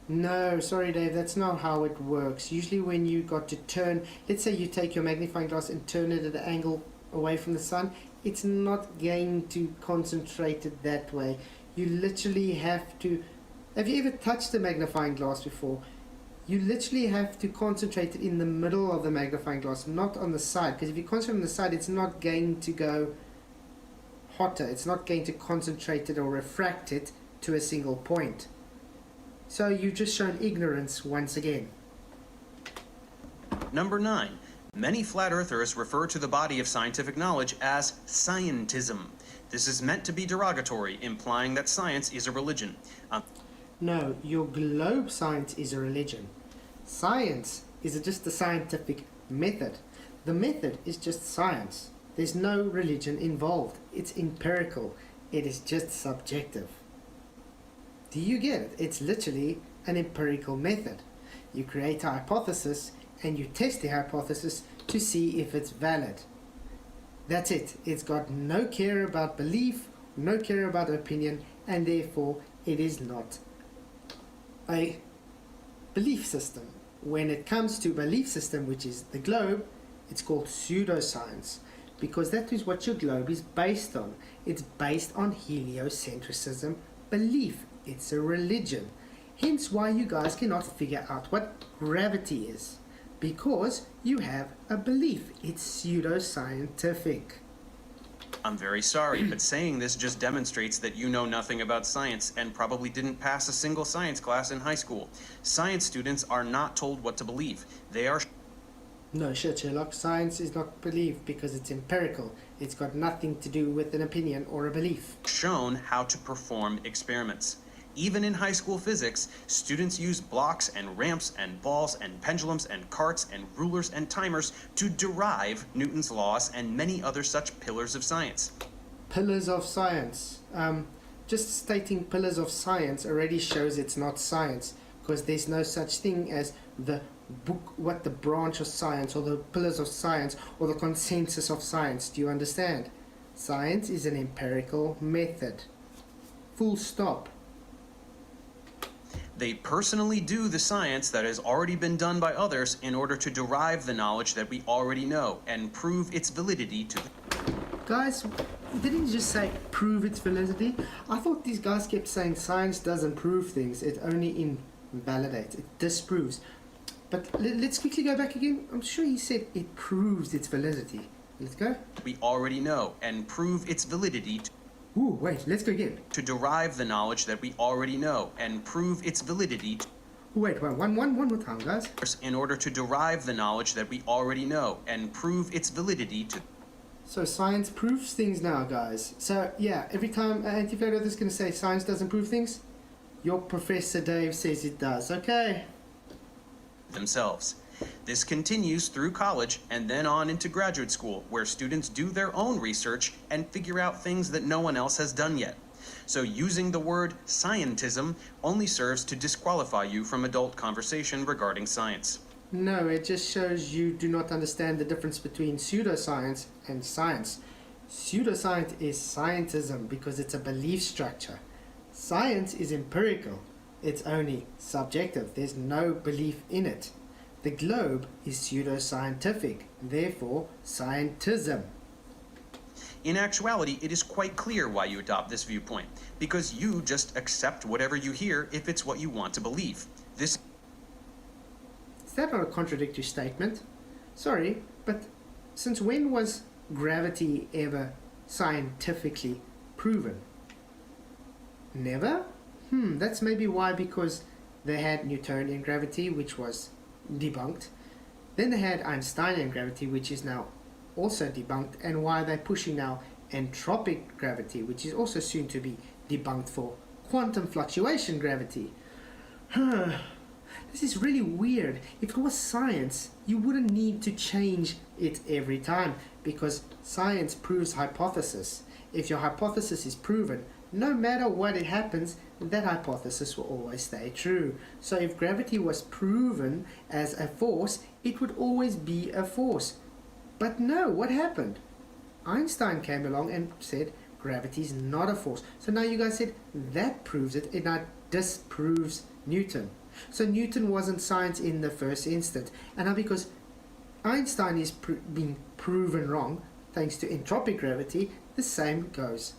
No, sorry Dave, that's not how it works. Usually when you got to turn, let's say you take your magnifying glass and turn it at an angle away from the sun, it's not going to concentrate it that way. You literally have to... Have you ever touched a magnifying glass before? You literally have to concentrate it in the middle of the magnifying glass, not on the side. Because if you concentrate on the side, it's not going to go hotter. It's not going to concentrate it or refract it to a single point. So you've just shown ignorance once again. Number 9. Many flat earthers refer to the body of scientific knowledge as scientism. This is meant to be derogatory, implying that science is a religion. No, your globe science is a religion. Science is just a scientific method. The method is just science. There's no religion involved. It's empirical. It is just subjective. Do you get it? It's literally an empirical method. You create a hypothesis and you test the hypothesis to see if it's valid. That's it. It's got no care about belief, no care about opinion, and therefore it is not a belief system. When it comes to belief system, which is the globe, it's called pseudoscience, because that is what your globe is based on. It's based on heliocentrism belief. It's a religion. Hence why you guys cannot figure out what gravity is. Because you have a belief. It's pseudoscientific. I'm very sorry, but saying this just demonstrates that you know nothing about science and probably didn't pass a single science class in high school. Science students are not told what to believe. They are... No shit, Sherlock. Science is not belief because it's empirical. It's got nothing to do with an opinion or a belief. shown how to perform experiments. Even in high school physics, students use blocks and ramps and balls and pendulums and carts and rulers and timers to derive Newton's laws and many other such pillars of science. Pillars of science. Just stating pillars of science already shows it's not science, because there's no such thing as the book, what the branch of science or the pillars of science or the consensus of science. Do you understand? Science is an empirical method. Full stop. They personally do the science that has already been done by others in order to derive the knowledge that we already know and prove its validity to the... Guys, didn't you just say prove its validity? I thought these guys kept saying science doesn't prove things, it only invalidates, it disproves. But let's quickly go back again. I'm sure he said it proves its validity. Let's go. We already know and prove its validity to... Ooh, wait, let's go again. To derive the knowledge that we already know and prove its validity to... Wait, one more time, guys. In order to derive the knowledge that we already know and prove its validity to... So science proves things now, guys. So yeah, every time an anti-flat earther is going to say science doesn't prove things, your Professor Dave says it does. Okay. Themselves. This continues through college and then on into graduate school, where students do their own research and figure out things that no one else has done yet. So using the word scientism only serves to disqualify you from adult conversation regarding science. No, it just shows you do not understand the difference between pseudoscience and science. Pseudoscience is scientism because it's a belief structure. Science is empirical. It's only subjective. There's no belief in it. The globe is pseudoscientific, therefore scientism. In actuality, it is quite clear why you adopt this viewpoint, because you just accept whatever you hear if it's what you want to believe. This Is that not a contradictory statement? Sorry, but since when was gravity ever scientifically proven? Never? That's maybe why, because they had Newtonian gravity, which was debunked. Then they had Einsteinian gravity, which is now also debunked, and why they're pushing now entropic gravity, which is also soon to be debunked for quantum fluctuation gravity. This is really weird. If it was science, you wouldn't need to change it every time, because science proves hypothesis. If your hypothesis is proven, no matter what it happens, that hypothesis will always stay true. So if gravity was proven as a force, it would always be a force. But no, what happened? Einstein came along and said gravity is not a force. So now you guys said that proves it, and now disproves Newton. So Newton wasn't science in the first instance. And now because Einstein is being proven wrong, thanks to entropic gravity, the same goes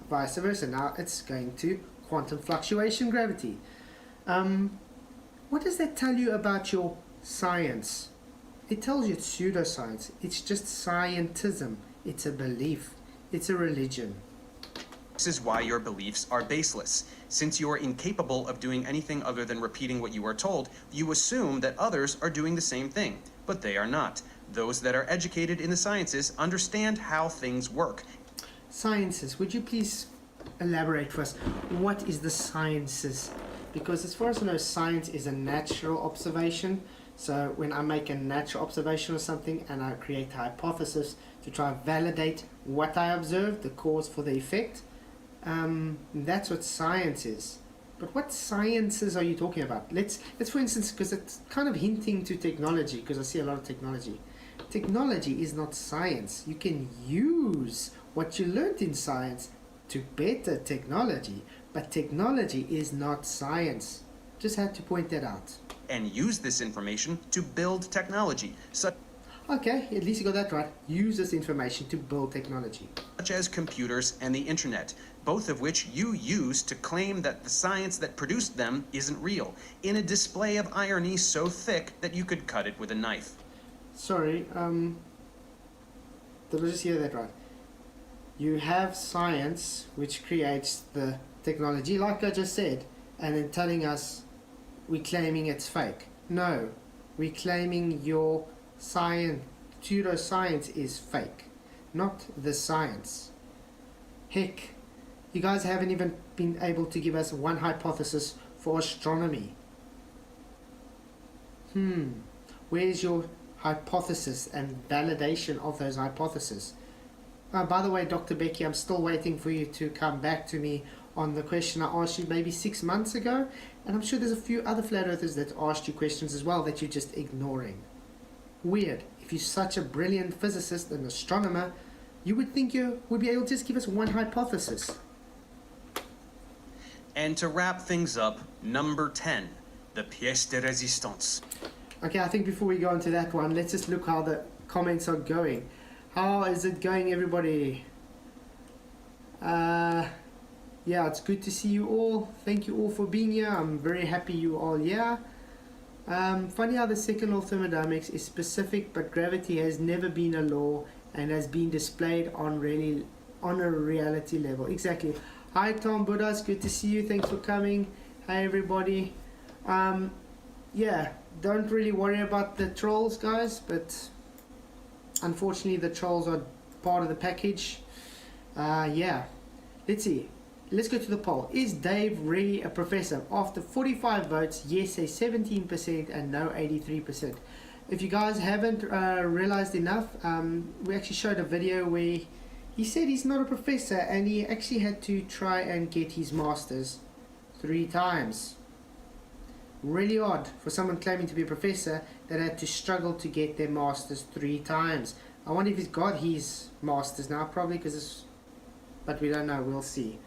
vice versa. Now it's going to quantum fluctuation gravity. What does that tell you about your science? It tells you it's pseudoscience. It's just scientism. It's a belief. It's a religion. This is why your beliefs are baseless. Since you are incapable of doing anything other than repeating what you are told, you assume that others are doing the same thing, but they are not. Those that are educated in the sciences understand how things work. Sciences. Would you please elaborate for us? What is the sciences? Because as far as I know, science is a natural observation. So when I make a natural observation of something and I create a hypothesis to try and validate what I observed, the cause for the effect, that's what science is. But what sciences are you talking about? Let's for instance, because it's kind of hinting to technology, because I see a lot of technology. Technology is not science. You can use what you learned in science to better technology, but technology is not science. Just had to point that out. And use this information to build technology, such Okay, at least you got that right. Use this information to build technology. as computers and the internet, both of which you use to claim that the science that produced them isn't real, in a display of irony so thick that you could cut it with a knife. Sorry, did I just hear that right? You have science which creates the technology, like I just said, and then telling us we're claiming it's fake. No, we're claiming your pseudoscience is fake, not the science. Heck, you guys haven't even been able to give us one hypothesis for astronomy. Where's your hypothesis and validation of those hypotheses? By the way, Dr. Becky, I'm still waiting for you to come back to me on the question I asked you maybe 6 months ago, and I'm sure there's a few other flat earthers that asked you questions as well that you're just ignoring. Weird. If you're such a brilliant physicist and astronomer, You would think you would be able to just give us one hypothesis. And to wrap things up, number 10, the pièce de résistance. Okay, I think before we go into that one, let's just look how the comments are going. How is it going, everybody? Yeah, it's good to see you all. Thank you all for being here. I'm very happy you all here. Funny how the second law of thermodynamics is specific, but gravity has never been a law and has been displayed on a reality level. Exactly. Hi Tom Buddhas, good to see you. Thanks for coming. Hi everybody. Yeah, don't really worry about the trolls, guys, but unfortunately the trolls are part of the package. Yeah, let's see. Let's go to the poll. Is Dave really a professor? After 45 votes, yes, say 17% and no 83%. If you guys haven't realized enough, we actually showed a video where he said he's not a professor and he actually had to try and get his master's 3 times. Really odd for someone claiming to be a professor that had to struggle to get their master's 3 times. I wonder if he's got his master's now, probably, but we don't know, we'll see.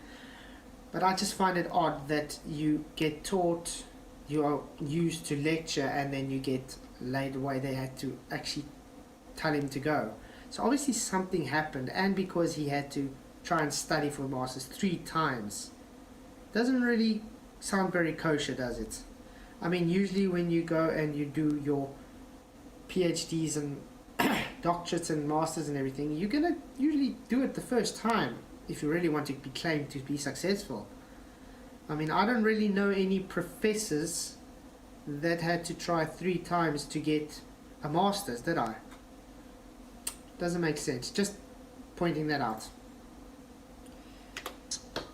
But I just find it odd that you get taught, you are used to lecture, and then you get laid away. They had to actually tell him to go. So obviously something happened, and because he had to try and study for masters 3 times, doesn't really sound very kosher, does it? I mean, usually when you go and you do your PhDs and doctorates and masters and everything, you're gonna usually do it the first time if you really want to be claimed to be successful. I mean, I don't really know any professors that had to try 3 times to get a master's, did I? Doesn't make sense. Just pointing that out.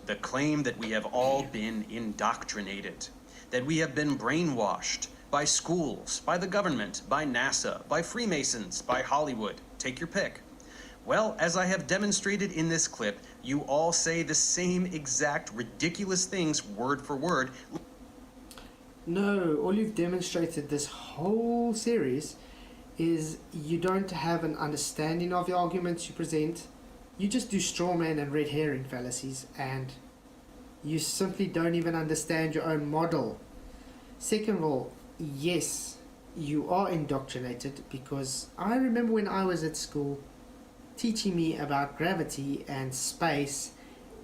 The claim that we have all been indoctrinated, that we have been brainwashed by schools, by the government, by NASA, by Freemasons, by Hollywood. Take your pick. Well, as I have demonstrated in this clip, you all say the same exact ridiculous things word for word. No, all you've demonstrated this whole series is you don't have an understanding of the arguments you present. You just do straw man and red herring fallacies, and you simply don't even understand your own model. Second of all, yes, you are indoctrinated, because I remember when I was at school teaching me about gravity and space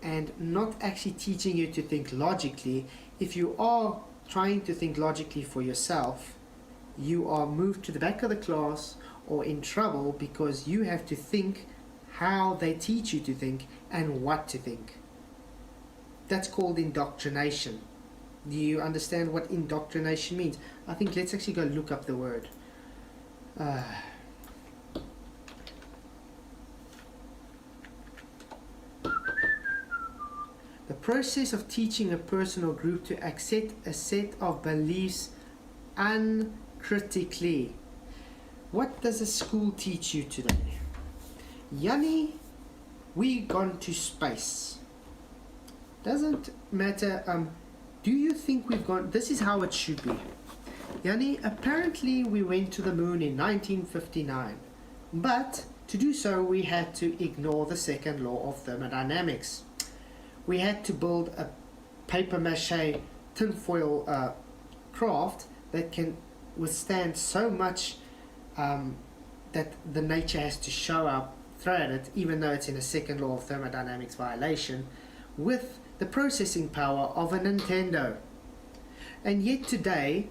and not actually teaching you to think logically. If you are trying to think logically for yourself, you are moved to the back of the class or in trouble, because you have to think how they teach you to think and what to think. That's called indoctrination. Do you understand what indoctrination means? I think let's actually go look up the word. The process of teaching a person or group to accept a set of beliefs uncritically. What does a school teach you today? Yanni, we gone to space. Doesn't matter. Do you think we've gone? This is how it should be. Yanni, apparently we went to the moon in 1959, but to do so we had to ignore the second law of thermodynamics. We had to build a paper mache tinfoil craft that can withstand so much that the nature has to show up, throw at it, even though it's in a second law of thermodynamics violation, with the processing power of a Nintendo. And yet today,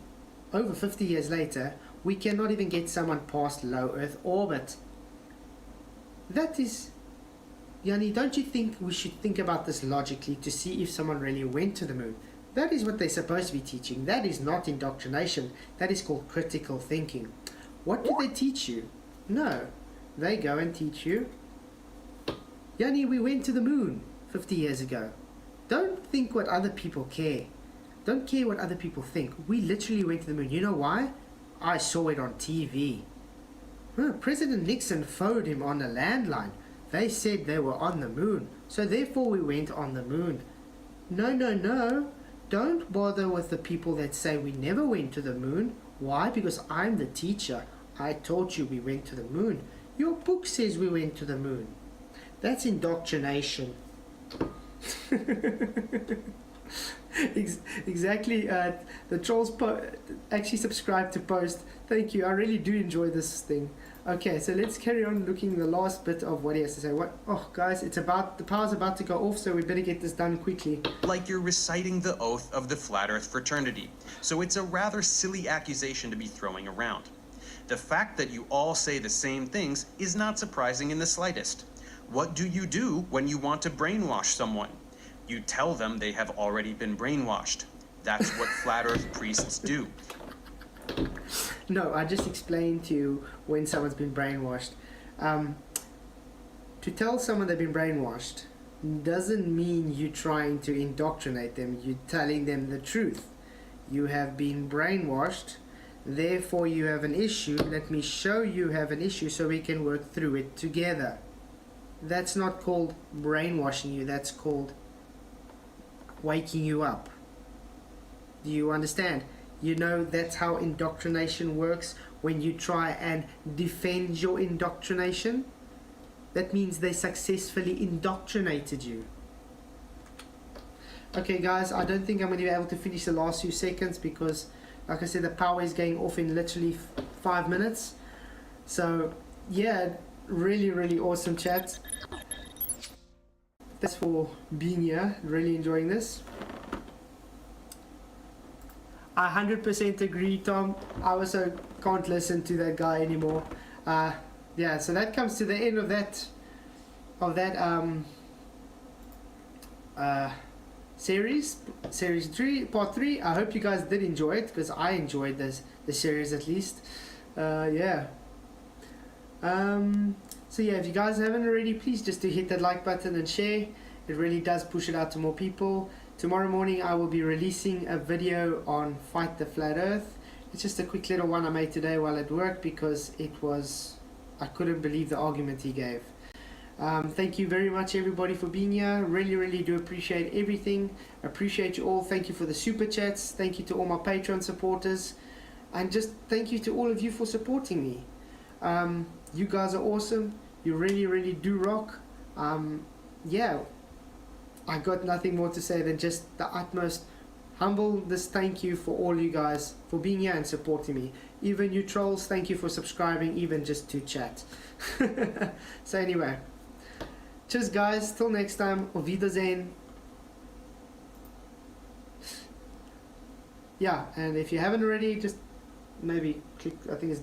over 50 years later, we cannot even get someone past low Earth orbit. That is... Yanni, don't you think we should think about this logically to see if someone really went to the moon? That is what they're supposed to be teaching. That is not indoctrination. That is called critical thinking. What do they teach you? No, they go and teach you, Yanni, we went to the moon 50 years ago. Don't think what other people care. Don't care what other people think. We literally went to the moon. You know why? I saw it on TV. President Nixon phoned him on a landline. They said they were on the moon, so therefore we went on the moon. No. Don't bother with the people that say we never went to the moon. Why? Because I'm the teacher. I told you we went to the moon. Your book says we went to the moon. That's indoctrination. Exactly. The trolls actually subscribe to post. Thank you. I really do enjoy this thing. Okay, so let's carry on looking the last bit of what he has to say. What? Oh, guys, it's about the power's about to go off, so we better get this done quickly. Like you're reciting the oath of the Flat Earth Fraternity, so it's a rather silly accusation to be throwing around. The fact that you all say the same things is not surprising in the slightest. What do you do when you want to brainwash someone? You tell them they have already been brainwashed. That's what Flat Earth priests do. No, I just explained to you when someone's been brainwashed. To tell someone they've been brainwashed doesn't mean you trying to indoctrinate them. You're telling them the truth. You have been brainwashed, therefore you have an issue. Let me show you have an issue so we can work through it together. That's not called brainwashing you. That's called waking you up. Do you understand? You know that's how indoctrination works. When you try and defend your indoctrination, that means they successfully indoctrinated you. Okay guys, I don't think I'm going to be able to finish the last few seconds because, like I said, the power is going off in literally 5 minutes. So yeah, really awesome chat. Thanks for being here, really enjoying this. I 100% agree, Tom. I also can't listen to that guy anymore. Yeah, so that comes to the end of that series 3, part 3. I hope you guys did enjoy it, because I enjoyed the series at least. Yeah. So yeah, if you guys haven't already, please just do hit that like button and share. It really does push it out to more people. Tomorrow morning I will be releasing a video on Fight the Flat Earth. It's just a quick little one I made today while at work, because I couldn't believe the argument he gave. Thank you very much everybody for being here. Really do appreciate everything. Appreciate you all. Thank you for the super chats. Thank you to all my Patreon supporters, and just thank you to all of you for supporting me. You guys are awesome. You really do rock. Yeah, I got nothing more to say than just the utmost humble thank you for all you guys for being here and supporting me. Even you trolls, thank you for subscribing, even just to chat. So anyway, cheers guys, till next time, auf Wiedersehen. Yeah, and if you haven't already, just maybe click, I think it's